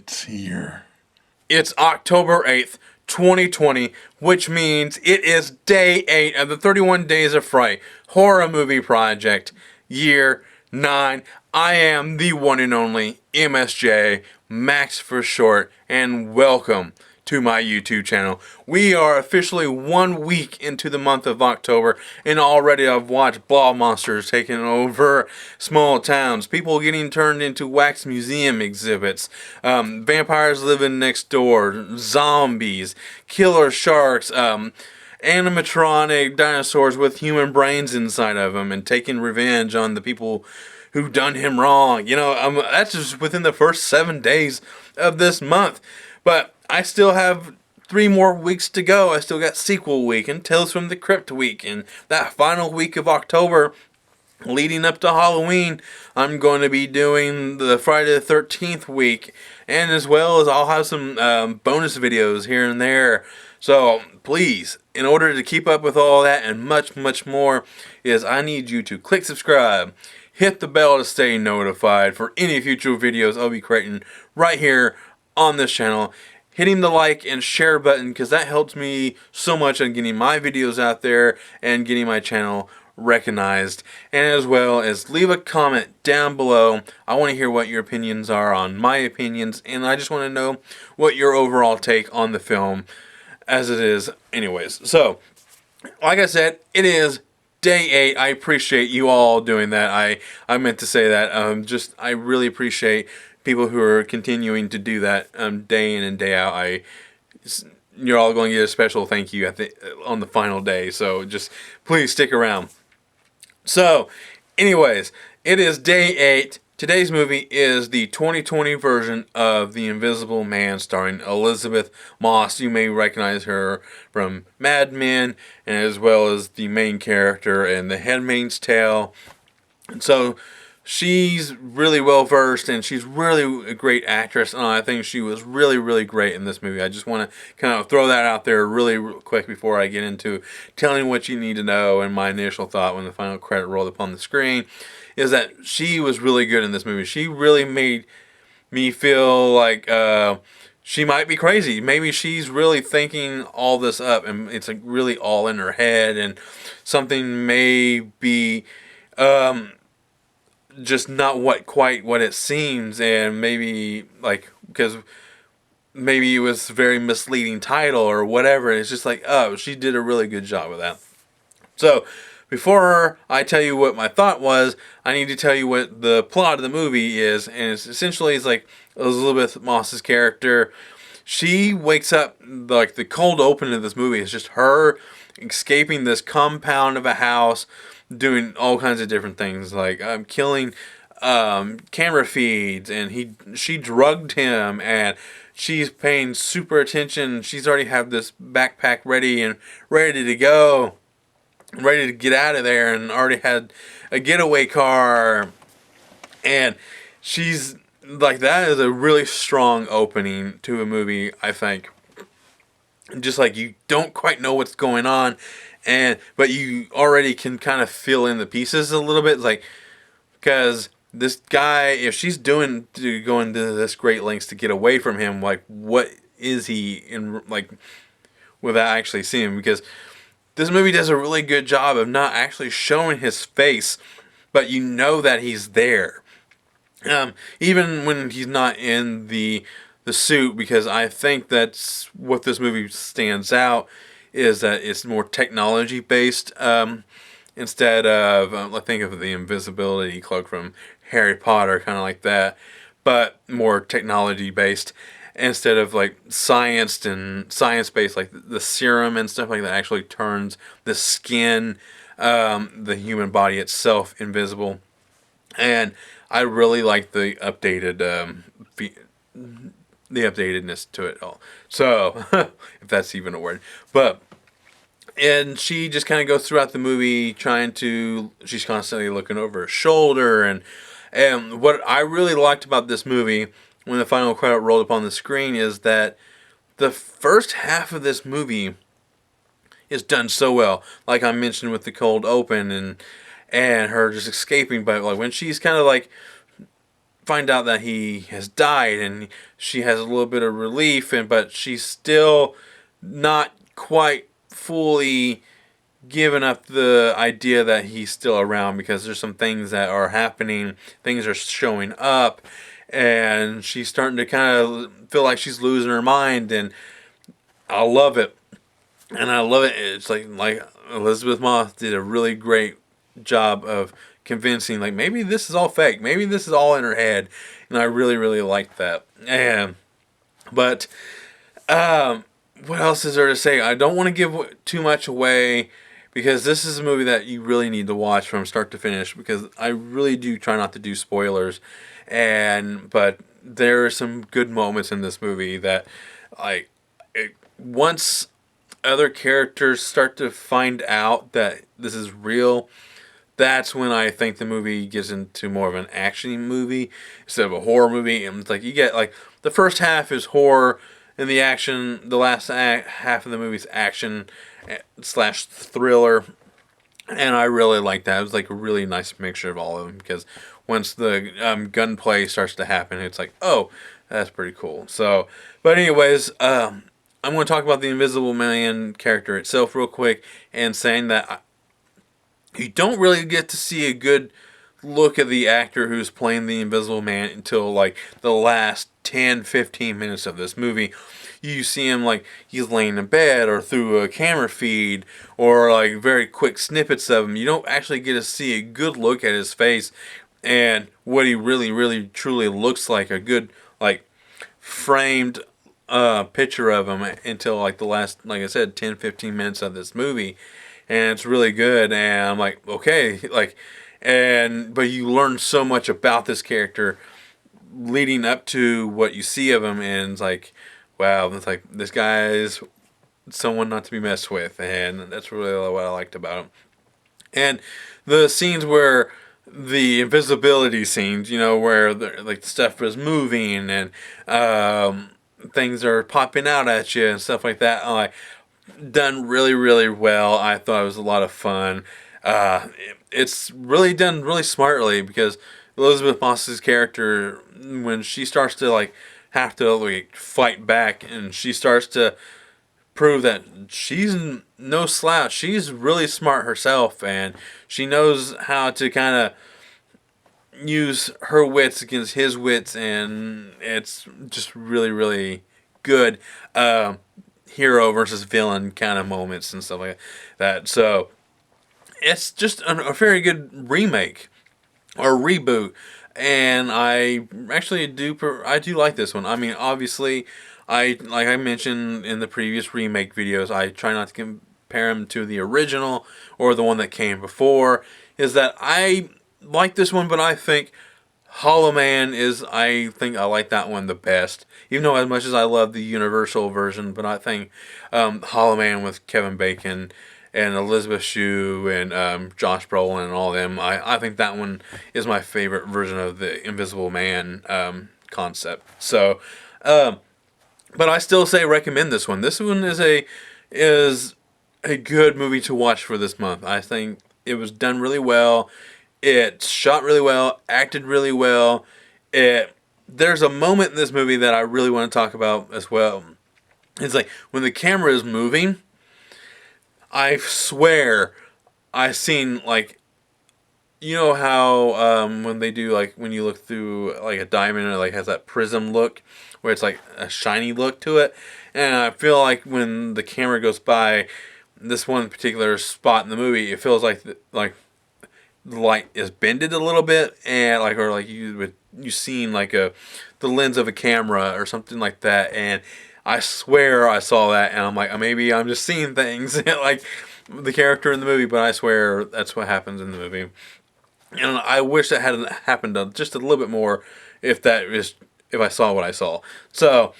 It's here. It's October 8th, 2020, which means it is day 8 of the 31 Days of Fright horror movie project, year 9. I am the one and only MSJ, Max for short, and welcome to my YouTube channel. We are officially 1 week into the month of October, and already I've watched blob monsters taking over small towns, people getting turned into wax museum exhibits, vampires living next door, zombies, killer sharks, animatronic dinosaurs with human brains inside of them, and taking revenge on the people who done him wrong. That's just within the first 7 days of this month. But I still have 3 more weeks to go. I still got sequel week and Tales from the Crypt week, and that final week of October leading up to Halloween, I'm going to be doing the Friday the 13th week, and as well as I'll have some bonus videos here and there. So please, in order to keep up with all that and much, much more, I need you to click subscribe, hit the bell to stay notified for any future videos I'll be creating right here on this channel, hitting the like and share button, because that helps me so much on getting my videos out there and getting my channel recognized. And as well as leave a comment down below. I want to hear what your opinions are on my opinions, and I just want to know what your overall take on the film as it is anyways. So like I said, it is day 8. I appreciate you all doing that. I meant to say that. I really appreciate people who are continuing to do that day in and day out. You're all going to get a special thank you on the final day. So just please stick around. So, anyways, it is day 8. Today's movie is the 2020 version of The Invisible Man, starring Elizabeth Moss. You may recognize her from Mad Men, and as well as the main character in The Handmaid's Tale. And so she's really well versed, and she's really a great actress, and I think she was really, really great in this movie. I just want to kind of throw that out there really quick before I get into telling what you need to know. And my initial thought when the final credit rolled upon the screen is that she was really good in this movie. She really made me feel like she might be crazy. Maybe she's really thinking all this up, and it's like really all in her head, and something may be just not quite what it seems, and maybe because maybe it was a very misleading title or whatever. It's just like, oh, she did a really good job with that. So before I tell you what my thought was, I need to tell you what the plot of the movie is, and it's like Elizabeth Moss's character. She wakes up, like the cold open of this movie is just her escaping this compound of a house, doing all kinds of different things, like killing camera feeds, and she drugged him, and she's paying super attention. She's already have this backpack ready to go, ready to get out of there, and already had a getaway car. And she's like, that is a really strong opening to a movie, I think. Just like you don't quite know what's going on, but you already can kind of fill in the pieces a little bit. It's like, because this guy, if she's going to this great lengths to get away from him, like, what is he in, like, without actually seeing him? Because this movie does a really good job of not actually showing his face, but you know that he's there. Even when he's not in the suit, because I think that's what this movie stands out, is that it's more technology based, instead of I think of the invisibility cloak from Harry Potter, kind of like that, but more technology based instead of like science based, like the serum and stuff like that actually turns the skin, the human body itself, invisible. And I really like the updatedness to it all. So, if that's even a word. And she just kind of goes throughout the movie she's constantly looking over her shoulder. And what I really liked about this movie, when the final credit rolled upon the screen, is that the first half of this movie is done so well. Like I mentioned with the cold open and her just escaping, but like when she's kind of like find out that he has died, and she has a little bit of relief, but she's still not quite fully given up the idea that he's still around, because there's some things that are happening, things are showing up, and she's starting to kind of feel like she's losing her mind. And I love it. And I love it. It's like Elizabeth Moss did a really great job of convincing, like, maybe this is all fake, maybe this is all in her head, and I really, really liked that. And but what else is there to say? I don't want to give too much away, because this is a movie that you really need to watch from start to finish, because I really do try not to do spoilers, but there are some good moments in this movie that, like, once other characters start to find out that this is real, that's when I think the movie gets into more of an action movie instead of a horror movie. And it's like, you get, like, the first half is horror, and the action, the last half of the movie is action slash thriller. And I really like that. It was like a really nice mixture of all of them, because once the gunplay starts to happen, it's like, oh, that's pretty cool. So, but anyways, I'm going to talk about the Invisible Man character itself real quick, and saying that you don't really get to see a good look at the actor who's playing the Invisible Man until like the last 10-15 minutes of this movie. You see him like he's laying in bed, or through a camera feed, or like very quick snippets of him. You don't actually get to see a good look at his face and what he really, really, truly looks like, a good, like, framed picture of him until like the last, like I said, 10-15 minutes of this movie. And it's really good. And I'm like, okay, like, but you learn so much about this character leading up to what you see of him, and it's like, wow, it's like, this guy is someone not to be messed with, and that's really what I liked about him. And the scenes where the invisibility scenes, where like the stuff is moving, and things are popping out at you and stuff like that, like, done really, really well. I thought it was a lot of fun. It's really done really smartly, because Elizabeth Moss's character, when she starts to like have to like fight back, and she starts to prove that she's no slouch, she's really smart herself, and she knows how to kind of use her wits against his wits, and it's just really, really good. Hero versus villain kind of moments and stuff like that. So it's just a very good remake or reboot, and I actually do like this one. I mean, obviously, like I mentioned in the previous remake videos, I try not to compare them to the original or the one that came before. Is that I like this one, but I think Hollow Man I think I like that one the best. Even though as much as I love the Universal version, but I think Hollow Man with Kevin Bacon and Elizabeth Shue and Josh Brolin and all them, I think that one is my favorite version of the Invisible Man concept. So, but I still say recommend this one. This one is a good movie to watch for this month. I think it was done really well. It's shot really well, acted really well. There's a moment in this movie that I really want to talk about as well. It's like when the camera is moving, I swear I've seen, like, you know how when they do, like, when you look through like a diamond, it like has that prism look where it's like a shiny look to it. And I feel like when the camera goes by this one particular spot in the movie, it feels like the light is bended a little bit, and like you seen like the lens of a camera or something like that. And I swear I saw that, and I'm like, maybe I'm just seeing things like the character in the movie, but I swear that's what happens in the movie. And I wish that had happened just a little bit more if I saw what I saw. So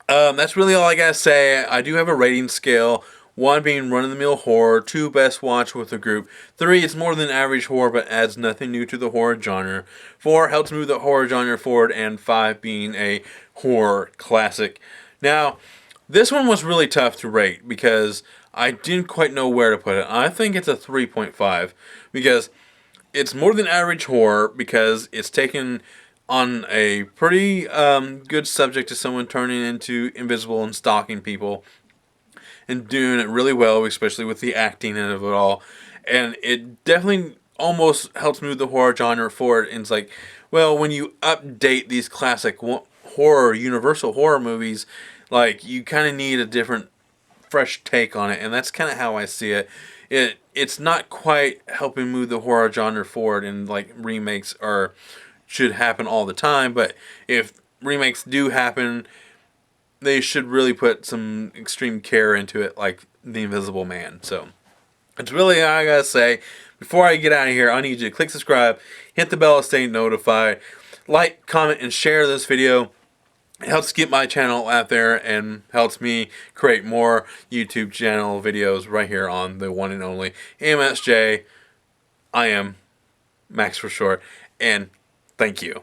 that's really all I gotta say. I do have a rating scale. 1 being run-of-the-mill horror, 2 best watch with a group, 3 it's more than average horror but adds nothing new to the horror genre, 4 helps move the horror genre forward, and 5 being a horror classic. Now, this one was really tough to rate because I didn't quite know where to put it. I think it's a 3.5 because it's more than average horror, because it's taken on a pretty good subject to someone turning into invisible and stalking people and doing it really well, especially with the acting of it all. And it definitely almost helps move the horror genre forward. And it's like, well, when you update these classic horror, universal horror movies, like you kind of need a different, fresh take on it. And that's kind of how I see it. It's not quite helping move the horror genre forward, and like remakes are should happen all the time. But if remakes do happen, they should really put some extreme care into it, like The Invisible Man. So it's really all I gotta say. Before I get out of here, I need you to click subscribe, hit the bell to stay notified, like, comment, and share this video. It helps get my channel out there and helps me create more YouTube channel videos right here on the one and only MSJ. I am Max for short, and thank you.